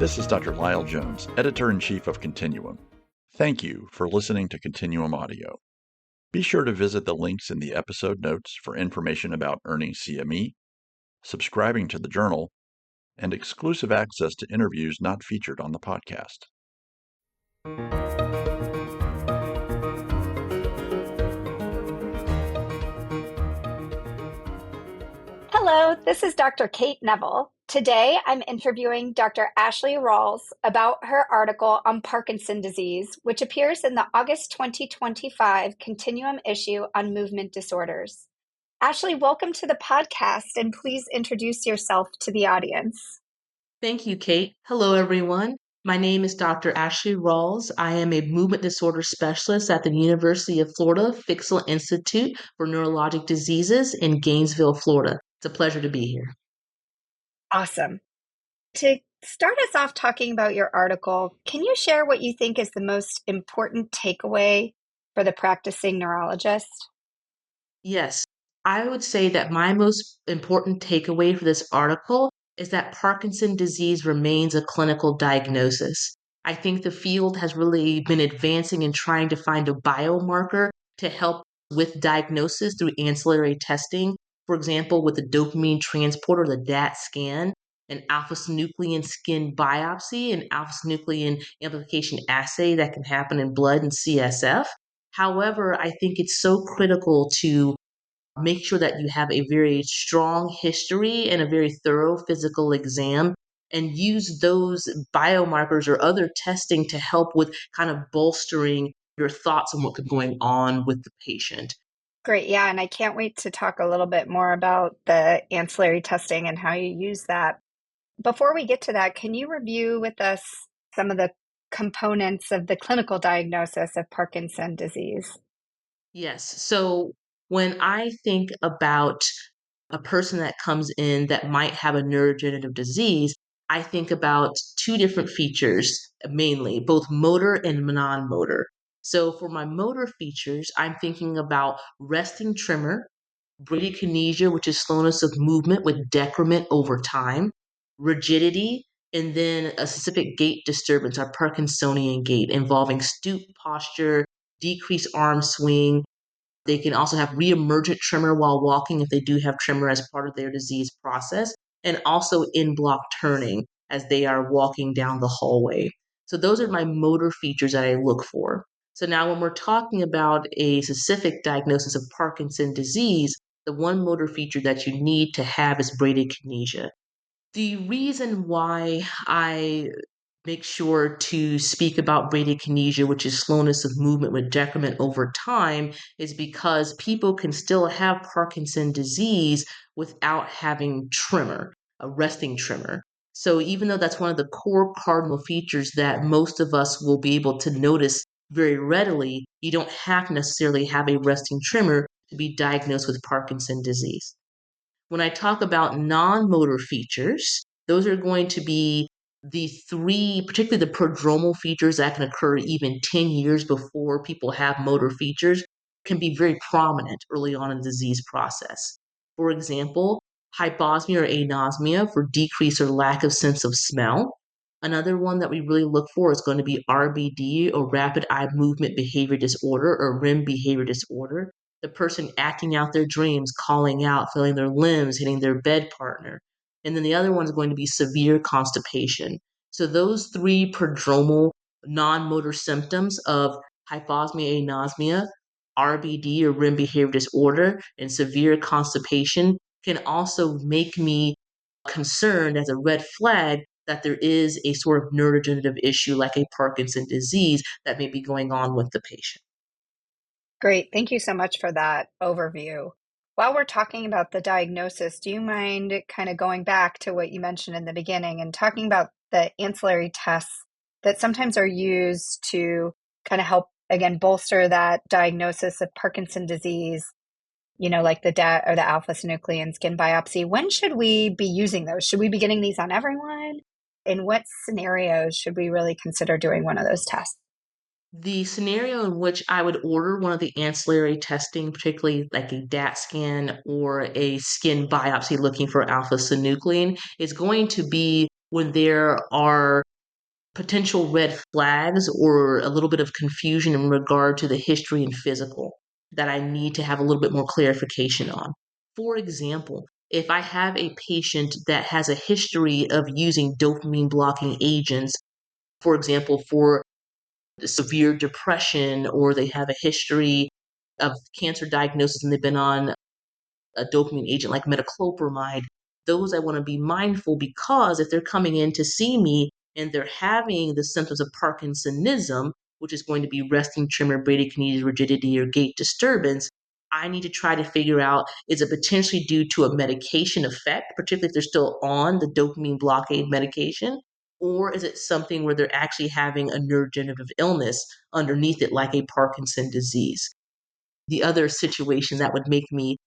This is Dr. Lyle Jones, Editor-in-Chief of Continuum. Thank you for listening to Continuum Audio. Be sure to visit the links in the episode notes for information about earning CME, subscribing to the journal, and exclusive access to interviews not featured on the podcast. Hello, this is Dr. Kait Nevel. Today, I'm interviewing Dr. Ashley Rawls about her article on Parkinson disease, which appears in the August 2025 Continuum issue on movement disorders. Ashley, welcome to the podcast, and please introduce yourself to the audience. Thank you, Kate. Hello, everyone. My name is Dr. Ashley Rawls. I am a movement disorder specialist at the University of Florida Fixel Institute for Neurologic Diseases in Gainesville, Florida. It's a pleasure to be here. Awesome. To start us off talking about your article, can you share what you think is the most important takeaway for the practicing neurologist? Yes, I would say that my most important takeaway for this article is that Parkinson disease remains a clinical diagnosis. I think the field has really been advancing in trying to find a biomarker to help with diagnosis through ancillary testing. For example, with the dopamine transporter, the DAT scan, an alpha-synuclein skin biopsy, an alpha-synuclein amplification assay that can happen in blood and CSF. However, I think it's so critical to make sure that you have a very strong history and a very thorough physical exam and use those biomarkers or other testing to help with kind of bolstering your thoughts on what could be going on with the patient. Great. Yeah. And I can't wait to talk a little bit more about the ancillary testing and how you use that. Before we get to that, can you review with us some of the components of the clinical diagnosis of Parkinson disease? Yes. So when I think about a person that comes in that might have a neurodegenerative disease, I think about two different features mainly, both motor and non motor. So for my motor features, I'm thinking about resting tremor, bradykinesia, which is slowness of movement with decrement over time, rigidity, and then a specific gait disturbance, our Parkinsonian gait, involving stoop posture, decreased arm swing. They can also have reemergent tremor while walking if they do have tremor as part of their disease process, and also in block turning as they are walking down the hallway. So those are my motor features that I look for. So now when we're talking about a specific diagnosis of Parkinson disease, the one motor feature that you need to have is bradykinesia. The reason why I make sure to speak about bradykinesia, which is slowness of movement with decrement over time, is because people can still have Parkinson disease without having tremor, a resting tremor. So even though that's one of the core cardinal features that most of us will be able to notice very readily, you don't have to necessarily have a resting tremor to be diagnosed with Parkinson disease. When I talk about non-motor features, those are going to be the three, particularly the prodromal features that can occur even 10 years before people have motor features, can be very prominent early on in the disease process. For example, hyposmia or anosmia for decrease or lack of sense of smell. Another one that we really look for is going to be RBD or rapid eye movement behavior disorder or REM behavior disorder. The person acting out their dreams, calling out, feeling their limbs, hitting their bed partner. And then the other one is going to be severe constipation. So those three prodromal non-motor symptoms of hyposmia, anosmia, RBD or REM behavior disorder, and severe constipation can also make me concerned as a red flag that there is a sort of neurodegenerative issue like a Parkinson disease that may be going on with the patient. Great. Thank you so much for that overview. While we're talking about the diagnosis, do you mind kind of going back to what you mentioned in the beginning and talking about the ancillary tests that sometimes are used to kind of help, again, bolster that diagnosis of Parkinson disease, like the DAT or the alpha-synuclein skin biopsy? When should we be using those? Should we be getting these on everyone? In what scenarios should we really consider doing one of those tests? The scenario in which I would order one of the ancillary testing, particularly like a DAT scan or a skin biopsy looking for alpha-synuclein, is going to be when there are potential red flags or a little bit of confusion in regard to the history and physical that I need to have a little bit more clarification on. For example, if I have a patient that has a history of using dopamine blocking agents, for example, for severe depression, or they have a history of cancer diagnosis and they've been on a dopamine agent like metoclopramide, those I want to be mindful, because if they're coming in to see me and they're having the symptoms of Parkinsonism, which is going to be resting tremor, bradykinesia, rigidity, or gait disturbance, I need to try to figure out, is it potentially due to a medication effect, particularly if they're still on the dopamine blockade medication, or is it something where they're actually having a neurodegenerative illness underneath it, like a Parkinson disease? The other situation that would make me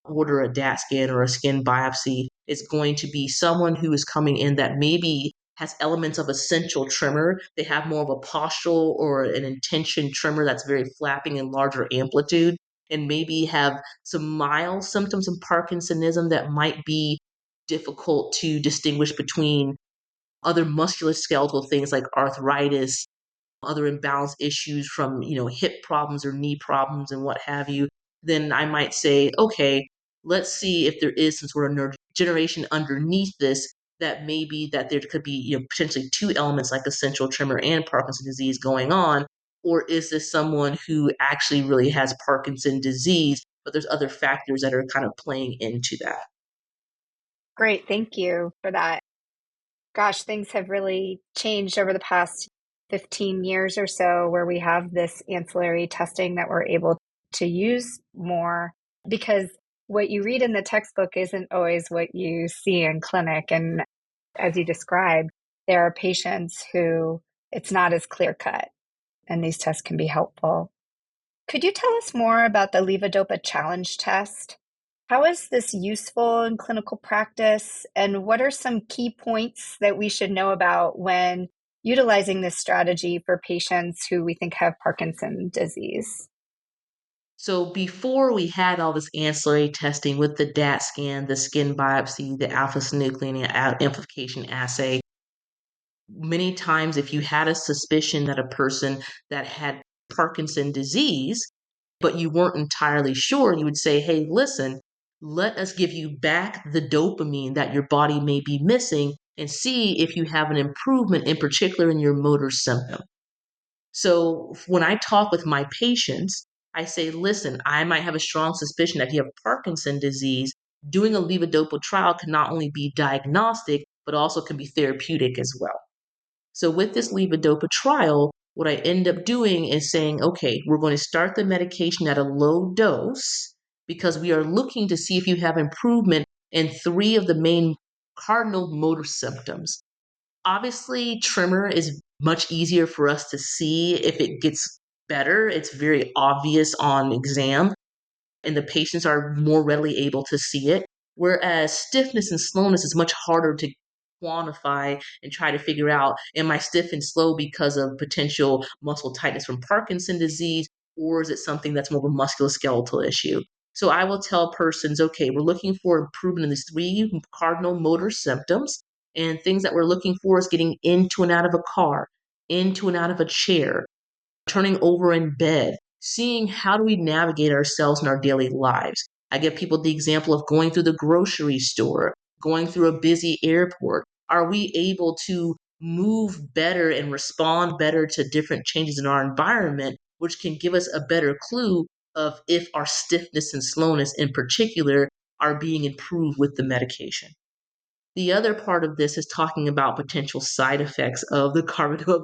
order a DAT scan or a skin biopsy is going to be someone who is coming in that maybe has elements of essential tremor. They have more of a postural or an intention tremor that's very flapping and larger amplitude, and maybe have some mild symptoms of Parkinsonism that might be difficult to distinguish between other musculoskeletal things like arthritis, other imbalance issues from, hip problems or knee problems and what have you. Then I might say, okay, let's see if there is some sort of neurodegeneration underneath this, that maybe that there could be, potentially two elements like essential tremor and Parkinson's disease going on. Or is this someone who actually really has Parkinson's disease, but there's other factors that are kind of playing into that? Great. Thank you for that. Gosh, things have really changed over the past 15 years or so, where we have this ancillary testing that we're able to use more, because what you read in the textbook isn't always what you see in clinic. And as you described, there are patients who it's not as clear cut, and these tests can be helpful. Could you tell us more about the levodopa challenge test? How is this useful in clinical practice? And what are some key points that we should know about when utilizing this strategy for patients who we think have Parkinson's disease? So before we had all this ancillary testing with the DAT scan, the skin biopsy, the alpha-synuclein amplification assay, many times if you had a suspicion that a person that had Parkinson's disease, but you weren't entirely sure, you would say, hey, listen, let us give you back the dopamine that your body may be missing and see if you have an improvement, in particular in your motor symptom. So when I talk with my patients, I say, listen, I might have a strong suspicion that you have Parkinson's disease. Doing a levodopa trial can not only be diagnostic, but also can be therapeutic as well. So with this levodopa trial, what I end up doing is saying, okay, we're going to start the medication at a low dose because we are looking to see if you have improvement in three of the main cardinal motor symptoms. Obviously, tremor is much easier for us to see if it gets better. It's very obvious on exam, and the patients are more readily able to see it. Whereas stiffness and slowness is much harder to quantify and try to figure out, am I stiff and slow because of potential muscle tightness from Parkinson's disease, or is it something that's more of a musculoskeletal issue? So I will tell persons, okay, we're looking for improvement in these three cardinal motor symptoms. And things that we're looking for is getting into and out of a car, into and out of a chair, turning over in bed, seeing how do we navigate ourselves in our daily lives. I give people the example of going through the grocery store, going through a busy airport. Are we able to move better and respond better to different changes in our environment, which can give us a better clue of if our stiffness and slowness in particular are being improved with the medication? The other part of this is talking about potential side effects of the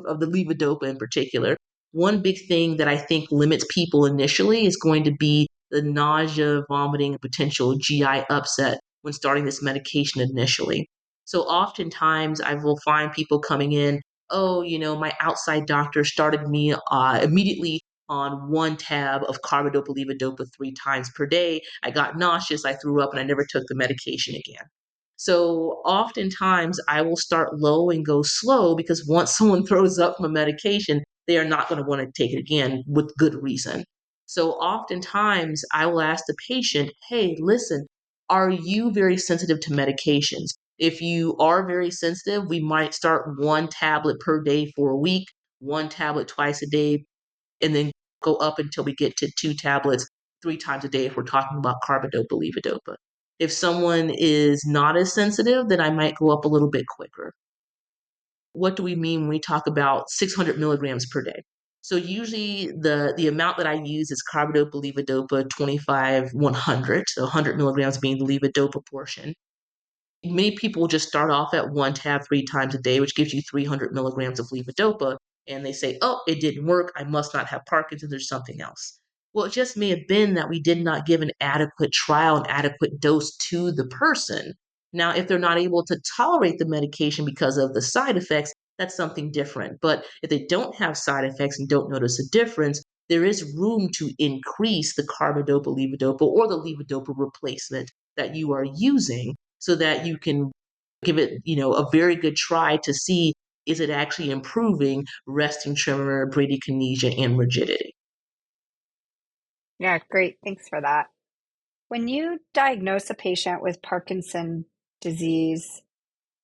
of the levodopa in particular. One big thing that I think limits people initially is going to be the nausea, vomiting, and potential GI upset when starting this medication initially. So oftentimes I will find people coming in, oh, my outside doctor started me immediately on one tab of carbidopa levodopa 3 times per day. I got nauseous, I threw up, and I never took the medication again. So oftentimes I will start low and go slow, because once someone throws up from a medication, they are not going to want to take it again with good reason. So oftentimes I will ask the patient, hey, listen, are you very sensitive to medications? If you are very sensitive, we might start 1 tablet per day for a week, 1 tablet twice a day, and then go up until we get to 2 tablets 3 times a day if we're talking about carbidopa levodopa. If someone is not as sensitive, then I might go up a little bit quicker. What do we mean when we talk about 600 milligrams per day? So usually the amount that I use is carbidopa levodopa 25 100, so 100 milligrams being the levodopa portion. Many people will just start off at 1 tab 3 times a day, which gives you 300 milligrams of levodopa, and they say, oh, it didn't work. I must not have Parkinson's. There's something else. Well, it just may have been that we did not give an adequate trial, an adequate dose to the person. Now, if they're not able to tolerate the medication because of the side effects, that's something different. But if they don't have side effects and don't notice a difference, there is room to increase the carbidopa levodopa or the levodopa replacement that you are using so that you can give it, a very good try to see, is it actually improving resting tremor, bradykinesia, and rigidity. Yeah, great. Thanks for that. When you diagnose a patient with Parkinson disease,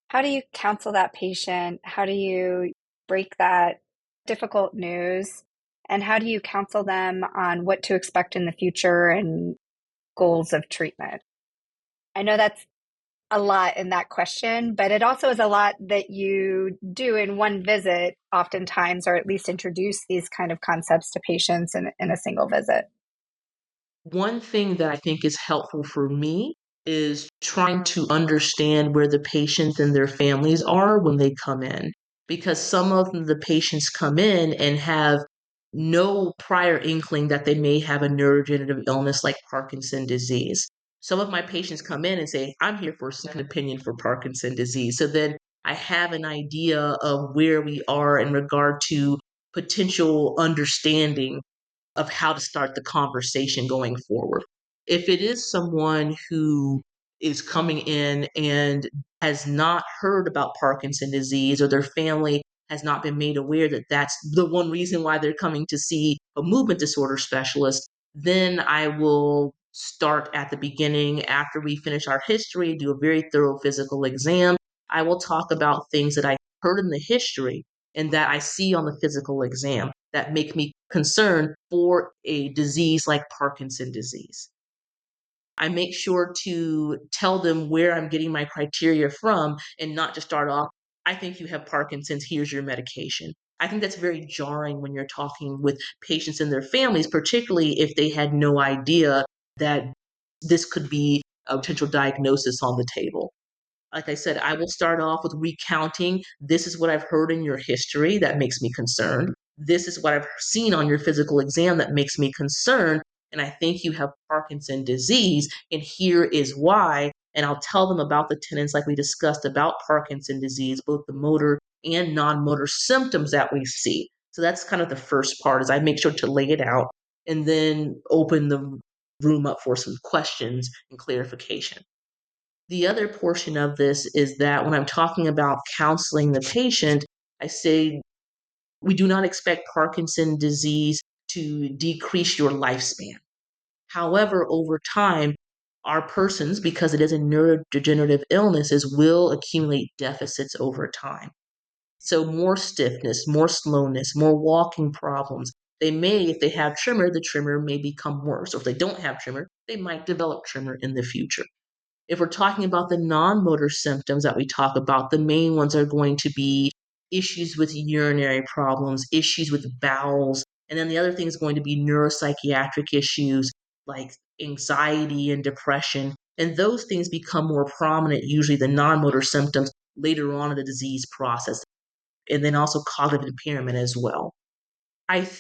how do you counsel that patient? How do you break that difficult news? And how do you counsel them on what to expect in the future and goals of treatment? I know that's a lot in that question, but it also is a lot that you do in one visit, oftentimes, or at least introduce these kind of concepts to patients in a single visit. One thing that I think is helpful for me is trying to understand where the patients and their families are when they come in. Because some of the patients come in and have no prior inkling that they may have a neurodegenerative illness like Parkinson disease. Some of my patients come in and say, I'm here for a second opinion for Parkinson disease. So then I have an idea of where we are in regard to potential understanding of how to start the conversation going forward. If it is someone who is coming in and has not heard about Parkinson disease, or their family has not been made aware that that's the one reason why they're coming to see a movement disorder specialist, then I will start at the beginning. After we finish our history, do a very thorough physical exam, I will talk about things that I heard in the history and that I see on the physical exam that make me concerned for a disease like Parkinson disease. I make sure to tell them where I'm getting my criteria from and not just start off, I think you have Parkinson's, here's your medication. I think that's very jarring when you're talking with patients and their families, particularly if they had no idea that this could be a potential diagnosis on the table. Like I said, I will start off with recounting, this is what I've heard in your history that makes me concerned. This is what I've seen on your physical exam that makes me concerned. And I think you have Parkinson disease, and here is why. And I'll tell them about the tenets, like we discussed about Parkinson disease, both the motor and non-motor symptoms that we see. So that's kind of the first part, is I make sure to lay it out and then open the room up for some questions and clarification. The other portion of this is that when I'm talking about counseling the patient, I say we do not expect Parkinson disease to decrease your lifespan. However, over time, our persons, because it is a neurodegenerative illnesses, will accumulate deficits over time. So more stiffness, more slowness, more walking problems. They may, if they have tremor, the tremor may become worse. Or if they don't have tremor, they might develop tremor in the future. If we're talking about the non-motor symptoms that we talk about, the main ones are going to be issues with urinary problems, issues with bowels, and then the other thing is going to be neuropsychiatric issues like anxiety and depression. And those things become more prominent, usually the non-motor symptoms, later on in the disease process. And then also cognitive impairment as well.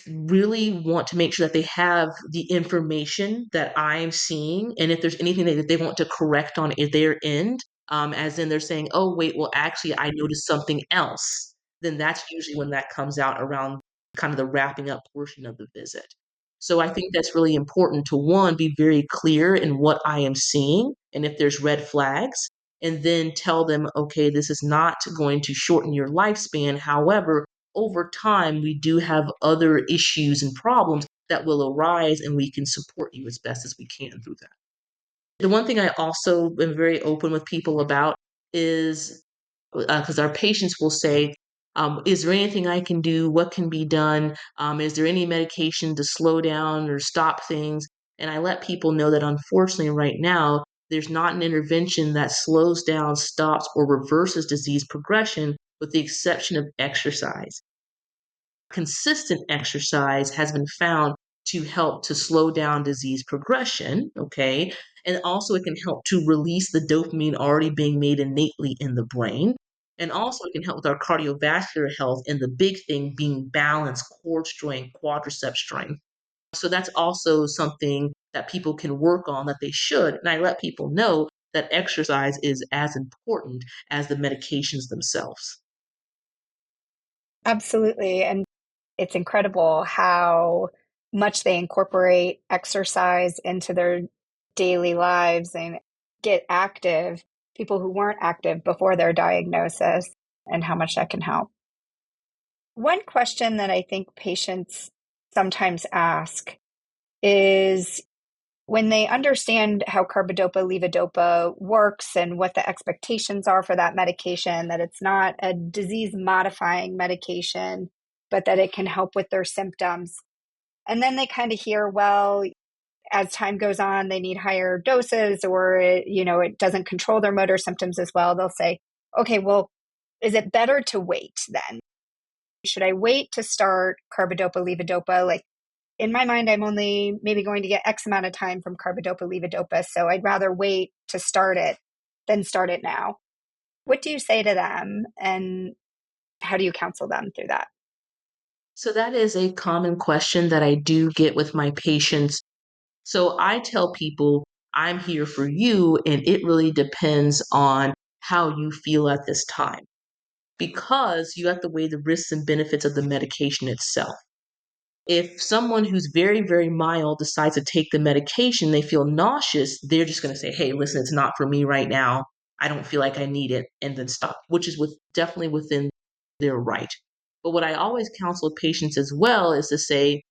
Really want to make sure that they have the information that I'm seeing. And if there's anything that they want to correct on their end, as in they're saying, oh, wait, well, actually, I noticed something else, then that's usually when that comes out around kind of the wrapping up portion of the visit. So I think that's really important to, one, be very clear in what I am seeing and if there's red flags, and then tell them, okay, this is not going to shorten your lifespan. However, over time, we do have other issues and problems that will arise, and we can support you as best as we can through that. The one thing I also am very open with people about is because our patients will say, is there anything I can do? What can be done? Is there any medication to slow down or stop things? And I let people know that unfortunately, right now, there's not an intervention that slows down, stops, or reverses disease progression, with the exception of exercise. Consistent exercise has been found to help to slow down disease progression, okay? And also it can help to release the dopamine already being made innately in the brain. And also it can help with our cardiovascular health and the big thing being balance, core strength, quadricep strength. So that's also something that people can work on that they should. And I let people know that exercise is as important as the medications themselves. Absolutely. And it's incredible how much they incorporate exercise into their daily lives and get active, people who weren't active before their diagnosis, and how much that can help. One question that I think patients sometimes ask is when they understand how carbidopa levodopa works and what the expectations are for that medication, that it's not a disease modifying medication, but that it can help with their symptoms. And then they kind of hear, well, as time goes on, they need higher doses, or it doesn't control their motor symptoms as well. They'll say, okay, well, is it better to wait then? Should I wait to start carbidopa levodopa? Like, in my mind, I'm only maybe going to get X amount of time from carbidopa levodopa, so I'd rather wait to start it than start it now. What do you say to them, and how do you counsel them through that? So that is a common question that I do get with my patients. So I tell people I'm here for you, and it really depends on how you feel at this time, because you have to weigh the risks and benefits of the medication itself. If someone who's very, very mild decides to take the medication, they feel nauseous, they're just going to say, hey, listen, it's not for me right now. I don't feel like I need it, and then stop, which is definitely within their right. But what I always counsel patients as well is to say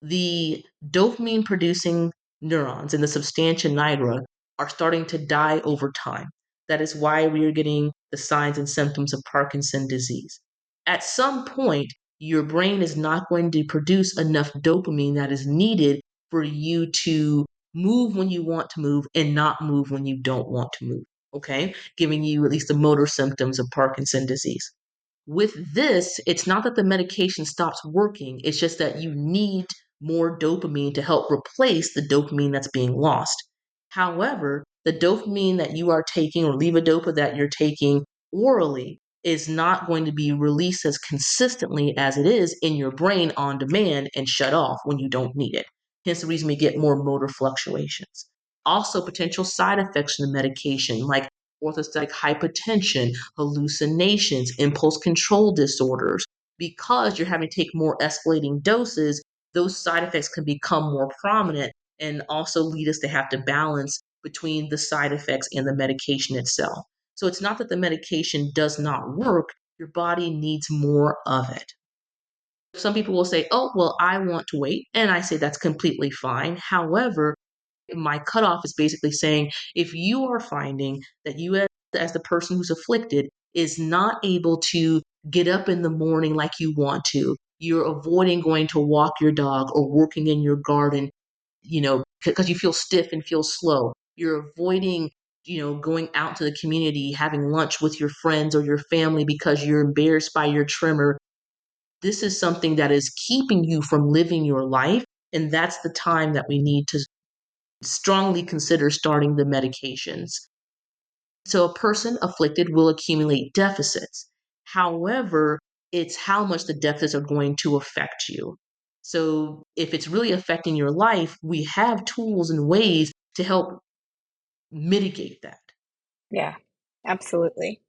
the dopamine producing neurons in the substantia nigra are starting to die over time. That is why we are getting the signs and symptoms of Parkinson disease. At some point, your brain is not going to produce enough dopamine that is needed for you to move when you want to move and not move when you don't want to move. Okay, giving you at least the motor symptoms of Parkinson disease. With this, it's not that the medication stops working, it's just that you need more dopamine to help replace the dopamine that's being lost. However, the dopamine that you are taking, or levodopa that you're taking orally, is not going to be released as consistently as it is in your brain on demand and shut off when you don't need it. Hence the reason we get more motor fluctuations. Also, potential side effects from the medication, like orthostatic hypotension, hallucinations, impulse control disorders. Because you're having to take more escalating doses, those side effects can become more prominent and also lead us to have to balance between the side effects and the medication itself. So it's not that the medication does not work, your body needs more of it. Some people will say, oh, well, I want to wait. And I say that's completely fine. However, my cutoff is basically saying if you are finding that you, as the person who's afflicted, is not able to get up in the morning like you want to, you're avoiding going to walk your dog or working in your garden, because you feel stiff and feel slow. You're avoiding, going out to the community, having lunch with your friends or your family because you're embarrassed by your trimmer. This is something that is keeping you from living your life. And that's the time that we need to strongly consider starting the medications. So a person afflicted will accumulate deficits. However, it's how much the deficits are going to affect you. So if it's really affecting your life, we have tools and ways to help mitigate that. Yeah, absolutely.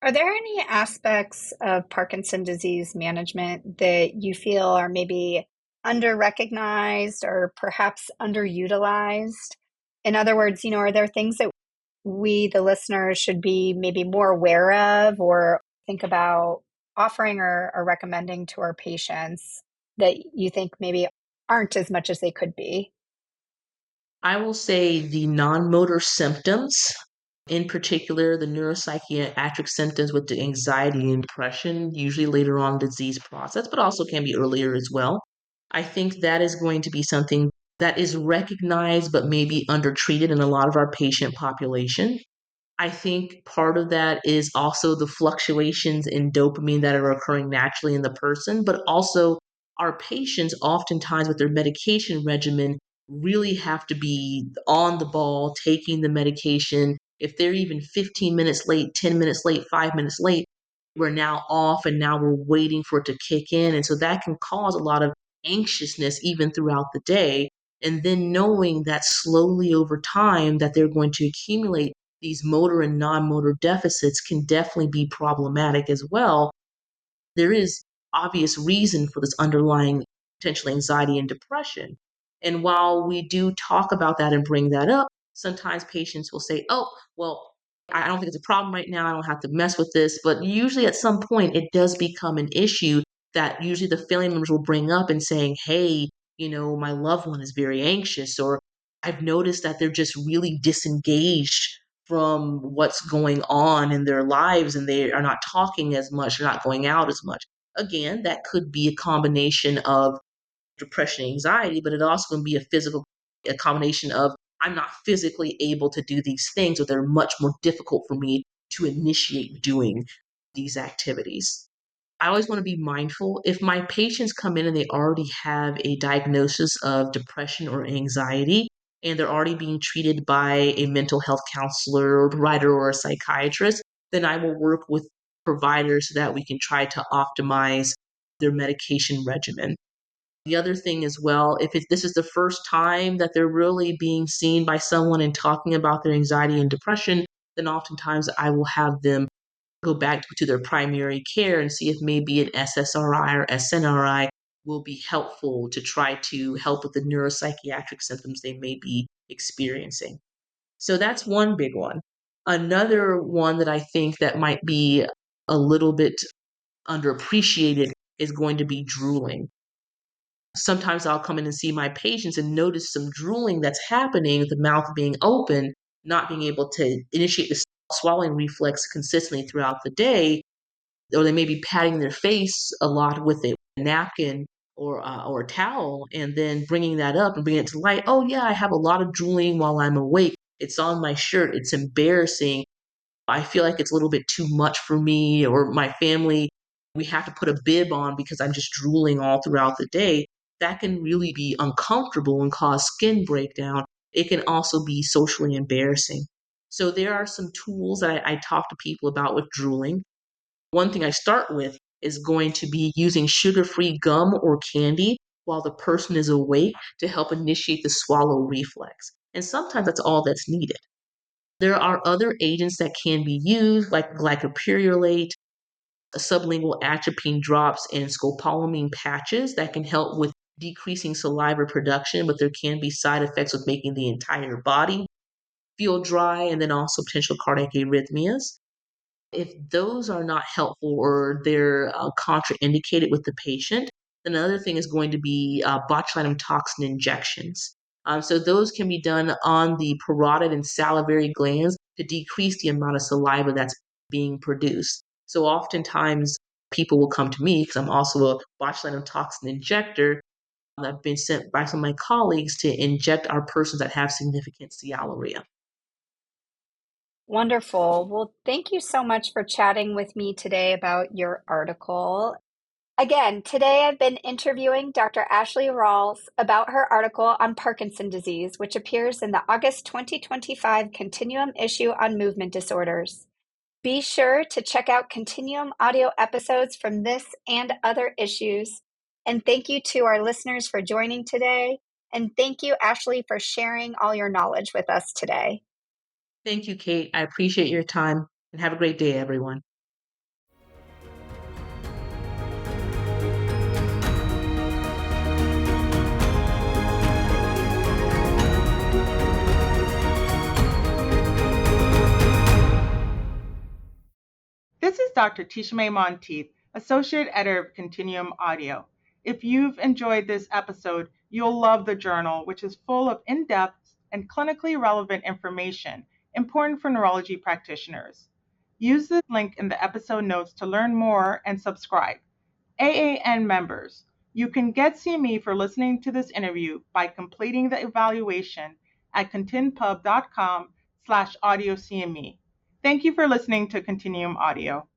Are there any aspects of Parkinson disease management that you feel are maybe under-recognized or perhaps underutilized? In other words, are there things that we, the listeners, should be maybe more aware of or think about offering or recommending to our patients that you think maybe aren't as much as they could be? I will say the non motor symptoms In particular, the neuropsychiatric symptoms with the anxiety and depression, usually later on in the disease process, but also can be earlier as well. I think that is going to be something that is recognized but maybe undertreated in a lot of our patient population. I think part of that is also the fluctuations in dopamine that are occurring naturally in the person, but also our patients oftentimes with their medication regimen really have to be on the ball taking the medication. If they're even 15 minutes late, 10 minutes late, 5 minutes late, we're now off and now we're waiting for it to kick in. And so that can cause a lot of anxiousness even throughout the day. And then knowing that slowly over time that they're going to accumulate these motor and non-motor deficits can definitely be problematic as well. There is obvious reason for this underlying potential anxiety and depression. And while we do talk about that and bring that up, sometimes patients will say, oh, well, I don't think it's a problem right now. I don't have to mess with this. But usually at some point, it does become an issue that usually the family members will bring up and saying, hey, my loved one is very anxious, or I've noticed that they're just really disengaged from what's going on in their lives and they are not talking as much, they're not going out as much. Again, that could be a combination of depression and anxiety, but it also can be a combination of I'm not physically able to do these things, or they're much more difficult for me to initiate doing these activities. I always want to be mindful. If my patients come in and they already have a diagnosis of depression or anxiety, and they're already being treated by a mental health counselor or provider or a psychiatrist, then I will work with providers so that we can try to optimize their medication regimen. The other thing as well, if this is the first time that they're really being seen by someone and talking about their anxiety and depression, then oftentimes I will have them go back to their primary care and see if maybe an SSRI or SNRI will be helpful to try to help with the neuropsychiatric symptoms they may be experiencing. So that's one big one. Another one that I think that might be a little bit underappreciated is going to be drooling. Sometimes I'll come in and see my patients and notice some drooling that's happening, the mouth being open, not being able to initiate the swallowing reflex consistently throughout the day, or they may be patting their face a lot with a napkin or a towel, and then bringing that up and bringing it to light. Oh yeah, I have a lot of drooling while I'm awake. It's on my shirt. It's embarrassing. I feel like it's a little bit too much for me or my family. We have to put a bib on because I'm just drooling all throughout the day. That can really be uncomfortable and cause skin breakdown. It can also be socially embarrassing. So there are some tools that I talk to people about with drooling. One thing I start with is going to be using sugar-free gum or candy while the person is awake to help initiate the swallow reflex. And sometimes that's all that's needed. There are other agents that can be used, like glycopyrrolate, sublingual atropine drops, and scopolamine patches that can help with decreasing saliva production, but there can be side effects with making the entire body feel dry and then also potential cardiac arrhythmias. If those are not helpful or they're contraindicated with the patient, then another thing is going to be botulinum toxin injections. So those can be done on the parotid and salivary glands to decrease the amount of saliva that's being produced. So oftentimes people will come to me because I'm also a botulinum toxin injector. I've been sent by some of my colleagues to inject our persons that have significant sialorrhea. Wonderful. Well, thank you so much for chatting with me today about your article. Again, today I've been interviewing Dr. Ashley Rawls about her article on Parkinson disease, which appears in the August 2025 Continuum issue on movement disorders. Be sure to check out Continuum audio episodes from this and other issues. And thank you to our listeners for joining today. And thank you, Ashley, for sharing all your knowledge with us today. Thank you, Kate. I appreciate your time and have a great day, everyone. This is Dr. Tishme Monteith, Associate Editor of Continuum Audio. If you've enjoyed this episode, you'll love the journal, which is full of in-depth and clinically relevant information important for neurology practitioners. Use the link in the episode notes to learn more and subscribe. AAN members, you can get CME for listening to this interview by completing the evaluation at continpub.com/audiocme. Thank you for listening to Continuum Audio.